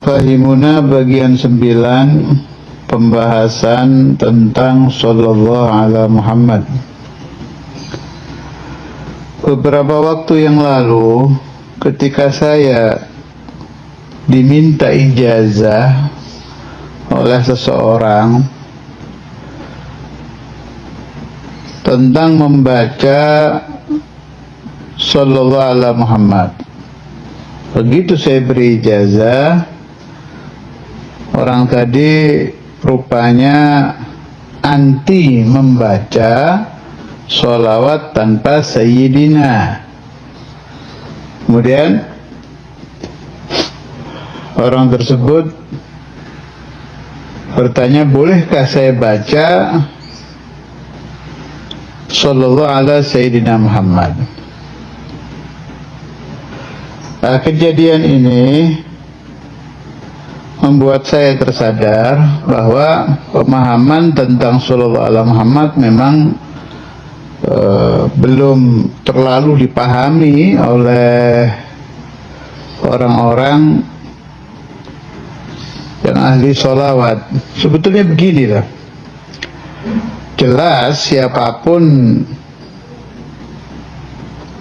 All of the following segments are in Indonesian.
Fahimuna bagian 9, pembahasan tentang Sallallahu Alaihi Muhammad. Beberapa waktu yang lalu, ketika saya diminta ijazah oleh seseorang tentang membaca Sallallahu Alaihi Muhammad, begitu saya beri ijazah, orang tadi rupanya anti membaca sholawat tanpa Sayyidina. Kemudian orang tersebut bertanya, bolehkah saya baca Sallallahu ala Sayyidina Muhammad? Nah, kejadian ini membuat saya tersadar bahwa pemahaman tentang Sallallahu ala Muhammad memang belum terlalu dipahami oleh orang-orang yang ahli sholawat. Sebetulnya beginilah, jelas siapapun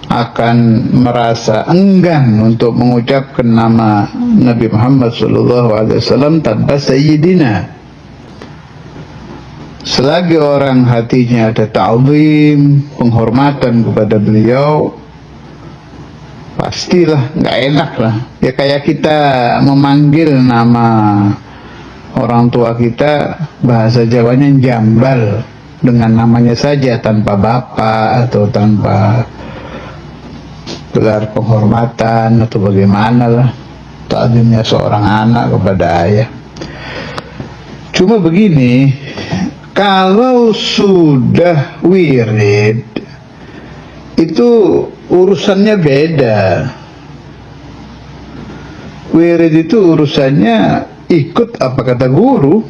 akan merasa enggan untuk mengucapkan nama Nabi Muhammad SAW tanpa Sayyidina. Selagi orang hatinya ada ta'zim, penghormatan kepada beliau, pastilah nggak enak lah. Ya kayak kita memanggil nama orang tua kita, bahasa Jawanya jambal, dengan namanya saja tanpa bapak atau tanpa gelar penghormatan atau bagaimana lah ta'zimnya seorang anak kepada ayah. Cuma begini, kalau sudah wirid itu urusannya beda. Wirid itu urusannya ikut apa kata guru.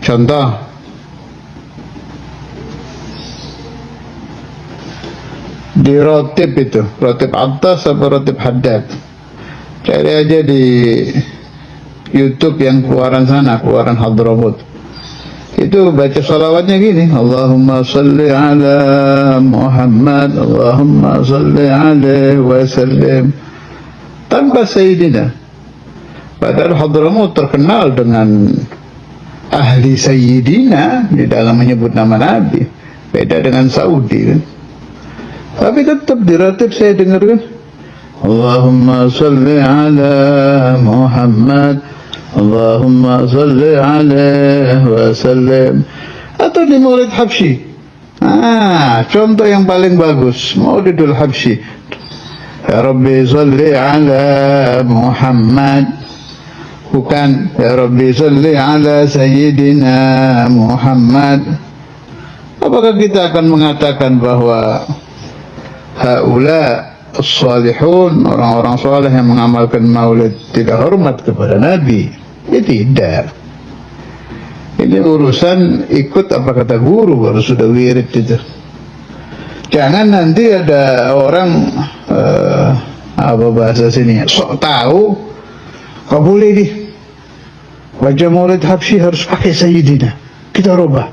Contoh, di rotib itu, rotib atas apa rotib haddad, cari aja di YouTube yang keluaran sana, keluaran Hadramut. Itu baca salawatnya gini, Allahumma salli ala Muhammad, Allahumma salli alaihi wasallim, tanpa Sayyidina. Padahal Hadramut terkenal dengan ahli Sayyidina di dalam menyebut nama Nabi. Beda dengan Saudi kan. Tapi tetap di ratib saya dengarkan, Allahumma salli ala Muhammad, Allahumma salli alaihi wasallam. Atau di Maulid Habsyi, contoh yang paling bagus, Maulidul Habsyi, Ya Rabbi salli ala Muhammad, bukan Ya Rabbi salli ala Sayyidina Muhammad. Apakah kita akan mengatakan bahwa haula as-salihun, orang-orang saleh yang mengamalkan maulid, tidak hormat kepada Nabi? Ya tidak. Ini urusan ikut apa kata guru, baru sudah wirid itu. Jangan nanti ada orang apa bahasa sini, sok tahu, kau boleh di baca Maulid Habsyi harus pakai Sayyidina. Kita rubah,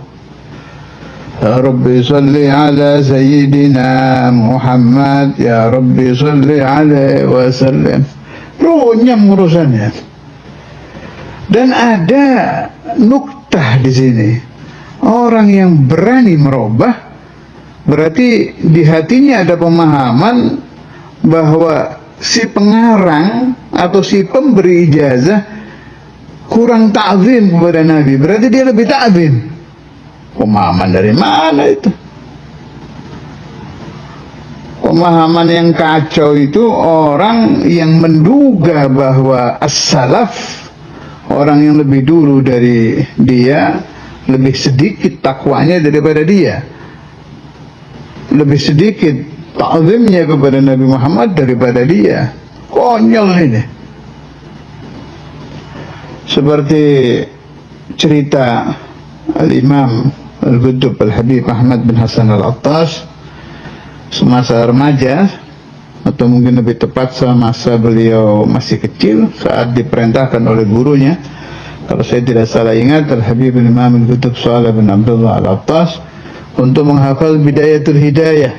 Ya Rabbi salli ala Sayyidina Muhammad, Ya Rabbi salli alaihi wasallam. Runyam urusannya. Dan ada nuktah di sini. Orang yang berani merubah, berarti di hatinya ada pemahaman bahwa si pengarang atau si pemberi ijazah kurang ta'zim kepada Nabi. Berarti dia lebih ta'zim. Pemahaman dari mana itu? Pemahaman yang kacau itu orang yang menduga bahwa as-salaf, orang yang lebih dulu dari dia, lebih sedikit takwanya daripada dia, lebih sedikit ta'zimnya kepada Nabi Muhammad daripada dia. Konyol ini. Seperti cerita Al-Imam Al-Qutb Al-Habib Ahmad bin Hasan Al-Attas semasa remaja, atau mungkin lebih tepat semasa beliau masih kecil saat diperintahkan oleh gurunya, kalau saya tidak salah ingat, Al-Habib Imam Al-Qutb Shalih bin Abdullah Al-Attas, untuk menghafal Bidayatul Hidayah.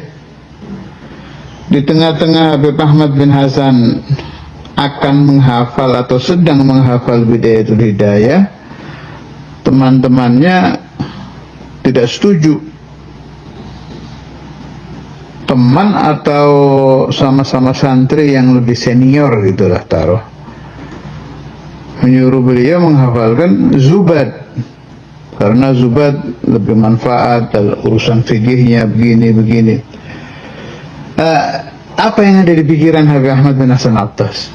Di tengah-tengah Habib Ahmad bin Hasan akan menghafal atau sedang menghafal Bidayatul Hidayah, teman-temannya tidak setuju. Teman atau sama-sama santri yang lebih senior gitulah taruh, menyuruh beliau menghafalkan Zubad, karena Zubad lebih manfaat dalam urusan fikihnya begini-begini. Apa yang ada di pikiran Habib Ahmad bin Hasan Attas?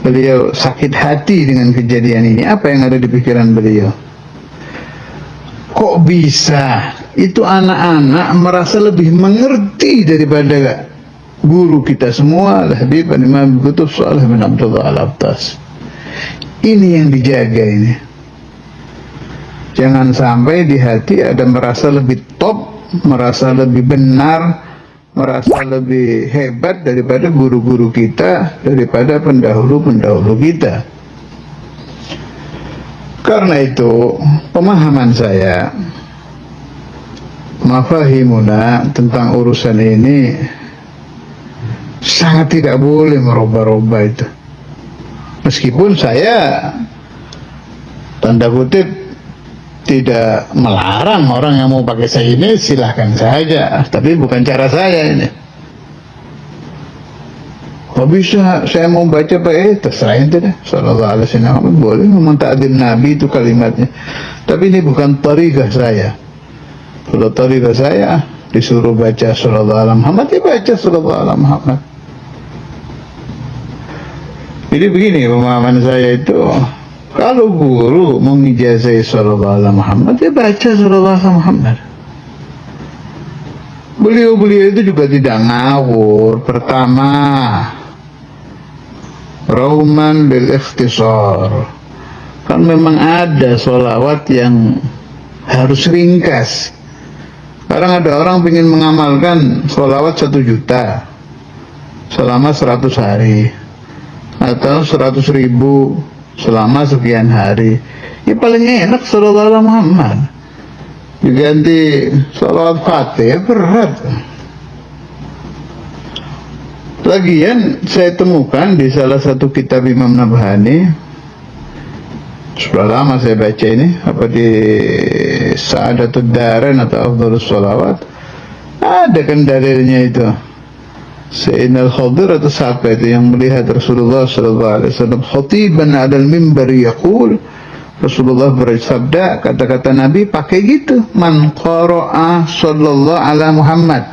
Beliau sakit hati dengan kejadian ini. Apa yang ada di pikiran beliau? Kok bisa itu anak-anak merasa lebih mengerti daripada guru kita semua, Al-Habib Imam Al-Qutb Shalih bin Abdullah Al-Attas. Ini yang dijaga ini. Jangan sampai di hati ada merasa lebih top, merasa lebih benar, merasa lebih hebat daripada guru-guru kita, daripada pendahulu-pendahulu kita. Karena itu, pemahaman saya, mafahimuna tentang urusan ini sangat tidak boleh merubah-rubah itu. Meskipun saya tanda kutip tidak melarang orang yang mau pakai saya ini, silahkan saja, tapi bukan cara saya ini. Kok bisa saya mau baca terserah ente deh. Sallallahu alaihi wasallam boleh memang ta'zim Nabi itu kalimatnya, tapi ini bukan tariqah saya. Kalau tariqah saya disuruh baca sallallahu alaihi Muhammad, ya baca sallallahu alaihi Muhammad. Jadi begini pemahaman saya itu, kalau guru mengijazai sallallahu alaihi Muhammad, ya baca sallallahu alaihi Muhammad. Beliau-beliau itu juga tidak ngawur. Pertama, rauman bil ikhtisar, kan memang ada sholawat yang harus ringkas. Sekarang ada orang ingin mengamalkan sholawat 1 juta selama 100 hari atau 100.000 selama sekian hari. Ya paling enak sallallahu alaihi Muhammad. Diganti sholawat Fatihah berat. Lagian saya temukan di salah satu kitab Imam Nabhani, sudah lama saya baca ini, apa di Sa'adatud Darain atau Afdhalus Sholawat, ada kan dalilnya itu. Sayyidina Al-Khadir atau siapa itu yang melihat Rasulullah SAW khatiban 'alal mimbar yaqul, Rasulullah bersabda, kata-kata Nabi pakai gitu, man qara'a sallallahu ala Muhammad,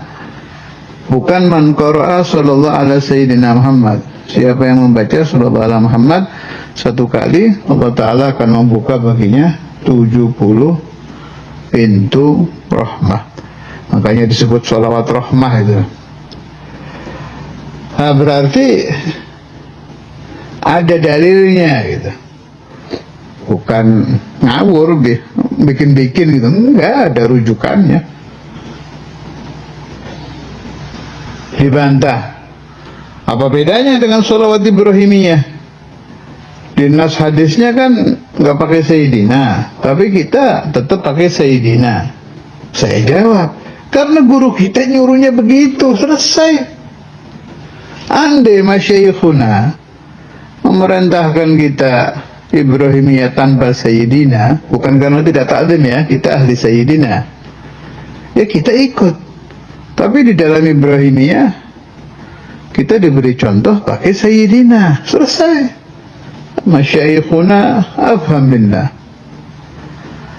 bukan man qara'a sallallahu ala Sayyidina Muhammad. Siapa yang membaca sallallahu ala Muhammad 1 kali, Allah Ta'ala akan membuka baginya 70 pintu rahmah. Makanya disebut sholawat rahmah itu. Nah, berarti ada dalilnya gitu. Bukan ngawur bikin-bikin gitu, enggak ada rujukannya. Dibantah. Apa bedanya dengan sholawat Ibrahimiyah? Di nas hadisnya kan nggak pakai Sayyidina, tapi kita tetap pakai Sayyidina. Saya jawab, karena guru kita nyuruhnya begitu, selesai. Andai masyayikhuna memerintahkan kita Ibrahimiyah tanpa Sayyidina, bukan karena tidak takdim ya, kita ahli Sayyidina, ya kita ikut. Tapi di dalam Ibrahimiyah kita diberi contoh pakai Sayyidina, selesai. Masyayikhuna afham minna.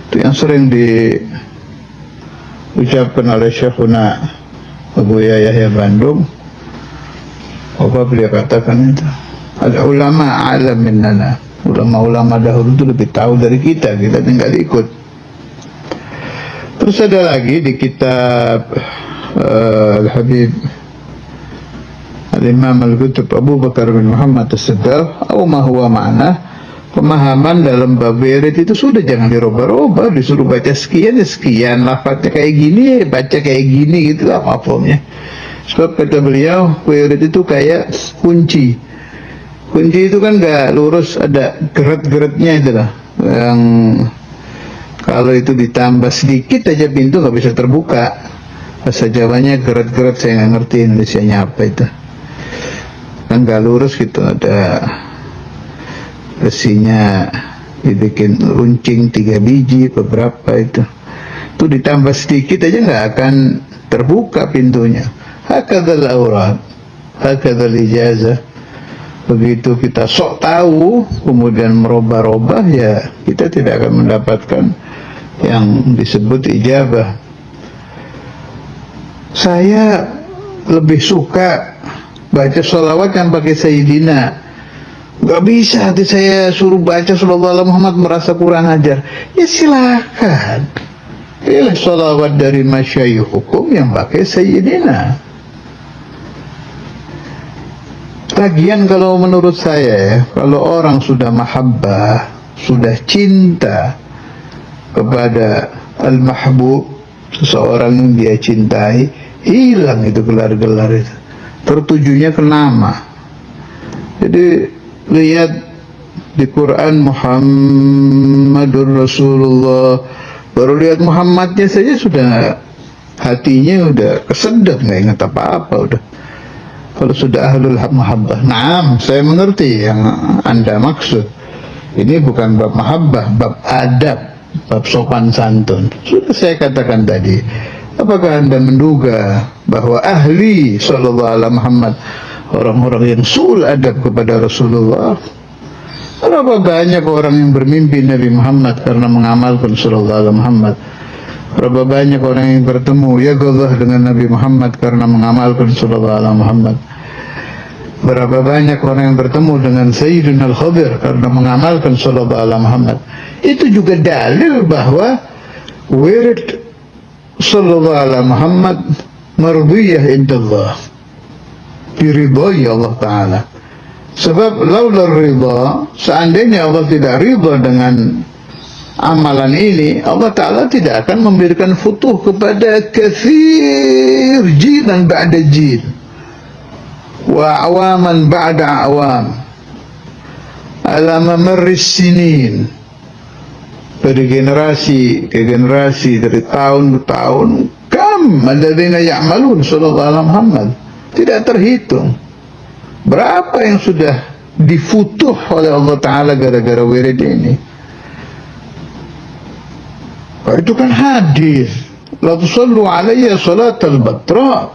Itu yang sering diucapkan oleh Syekhuna Abu Yahya Bandung. Apa beliau katakan itu, ada ulama alam minnana, ulama-ulama dahulu itu lebih tahu dari kita tinggal ikut. Terus ada lagi di kitab Al-Habib Al-Imam Al-Qutb Abu Bakar bin Muhammad As-Saddaf, atau ma huwa ma'na, pemahaman dalam bab wirid itu sudah jangan dirubah-rubah, disuruh baca sekian ya sekian, lafadznya kayak gini baca kayak gini, gitu lah mafhumnya. Sebab kata beliau, wirid itu kayak kunci. Kunci itu kan gak lurus, ada geret-geretnya itu lah. Yang kalau itu ditambah sedikit aja pintu gak bisa terbuka. Bahasa Jawanya geret-geret, saya gak ngerti Indonesianya apa itu. Kan gak lurus gitu, ada besinya dibikin runcing 3 biji, beberapa itu. Itu ditambah sedikit aja gak akan terbuka pintunya. Hakadzal aurat, hakadzal ijazah. Begitu kita sok tahu kemudian merubah-rubah, ya kita tidak akan mendapatkan yang disebut ijabah. Saya lebih suka baca sholawat yang pakai Sayyidina. Gak bisa hati saya suruh baca sallallahu alaihi Muhammad, merasa kurang ajar. Ya silakan, pilih sholawat dari masyayikh hukum yang pakai Sayyidina. Lagian kalau menurut saya ya, kalau orang sudah mahabbah, sudah cinta kepada al-mahbub, seseorang yang dia cintai, hilang itu gelar-gelar itu. Tertujunya ke nama. Jadi lihat di Quran Muhammadur Rasulullah, baru lihat Muhammadnya saja sudah hatinya udah kesedot, nggak ingat apa-apa udah. Kalau sudah ahlul mahabbah. Nah, saya mengerti yang Anda maksud. Ini bukan bab mahabbah, bab adab, bab sopan santun. Sudah saya katakan tadi. Apakah Anda menduga bahwa ahli sallallahu alaihi Muhammad, orang-orang yang sul adab kepada Rasulullah? Berapa banyak orang yang bermimpi Nabi Muhammad karena mengamalkan sallallahu alaihi Muhammad? Berapa banyak orang yang bertemu ya Allah dengan Nabi Muhammad karena mengamalkan sallallahu alaihi Muhammad? Berapa banyak orang yang bertemu dengan Sayyidina Al-Khadir karena mengamalkan sallallahu alaihi Muhammad? Itu juga dalil bahwa wirid sallallahu alaihi Muhammad mardiyah indallah, diridhai Allah Ta'ala. Sebab laula ridha, seandainya Allah tidak ridha dengan amalan ini, Allah Ta'ala tidak akan memberikan futuh kepada kathir jinan ba'da jin wa awaman ba'da awam ala mamarris sinin, dari generasi ke generasi, dari tahun ke tahun. Kam alladzina ya'malun sallallahu alaihi Muhammad, tidak terhitung berapa yang sudah difutuh oleh Allah Ta'ala gara-gara wirid ini. Itu kan hadis, la tusallu alayya salatal batra,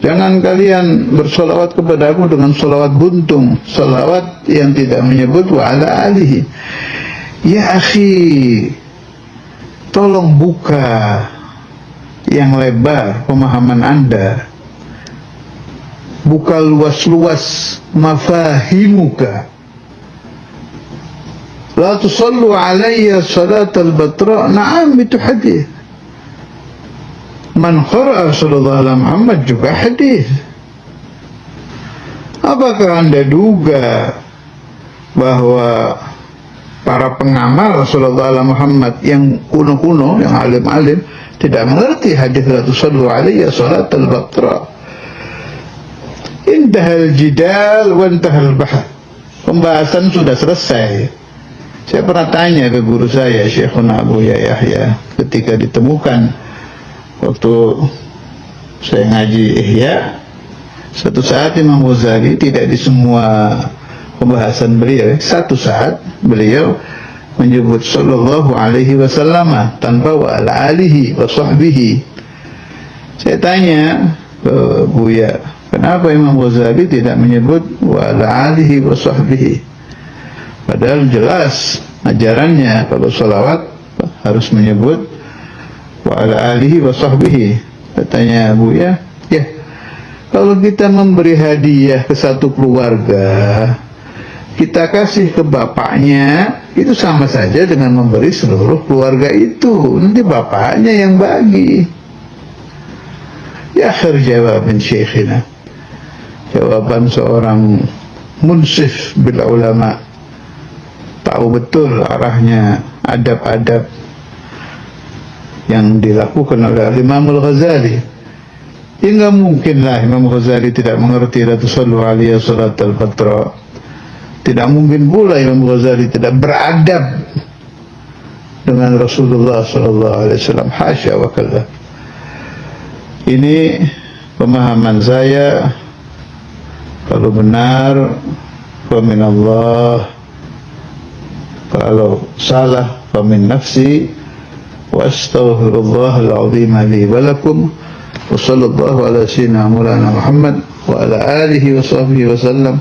jangan kalian bersolawat kepada aku dengan solawat buntung, solawat yang tidak menyebut wa ala alihi. Ya akhi, tolong buka yang lebar pemahaman Anda, buka luas-luas mafahimuka. La tusallu alayya salatal batra, na'am, itu hadis. Man qara'a sallallahu alaihi Muhammad juga hadis. Apakah Anda duga bahwa para pengamal sallallahu alaihi Muhammad yang kuno-kuno, yang alim-alim, tidak mengerti hadis la tusallu alayya salatal batra? Intahal jidal wa intahal bahar. Pembahasan sudah selesai. Saya pernah tanya ke guru saya, Syekhuna Abu Yahya, ketika ditemukan waktu saya ngaji Ihya, satu saat Imam Ghazali, tidak di semua pembahasan beliau, satu saat beliau menyebut sallallahu alaihi wasallam tanpa wa ala alihi wa sahbihi. Saya tanya ke Buya, kenapa Imam Ghazali tidak menyebut wa ala alihi wa sahbihi? Padahal jelas ajarannya kalau salawat harus menyebut wa ala alihi wa sahbihi. Katanya Buya, ya, kalau kita memberi hadiah ke satu keluarga, kita kasih ke bapaknya, itu sama saja dengan memberi seluruh keluarga itu. Nanti bapaknya yang bagi. Ya akhir jawaban syekhina, jawaban seorang munsif bil ulama, tahu betul arahnya adab-adab yang dilakukan oleh Imam Al-Ghazali. Ya nggak mungkin lah Imam Ghazali tidak mengerti la tusallu alaihi salat al-fatra. Tidak mungkin pula Imam Ghazali tidak beradab dengan Rasulullah sallallahu alaihi wasallam. Hasya wa kalla. Ini pemahaman saya. Kalau benar famin Allah, kalau salah famin nafsi. Wa astaghfirullahal azim li wa lakum. Wa sallallahu ala sayyidina Maulana Muhammad wa ala alihi wa sahbihi wa sallam.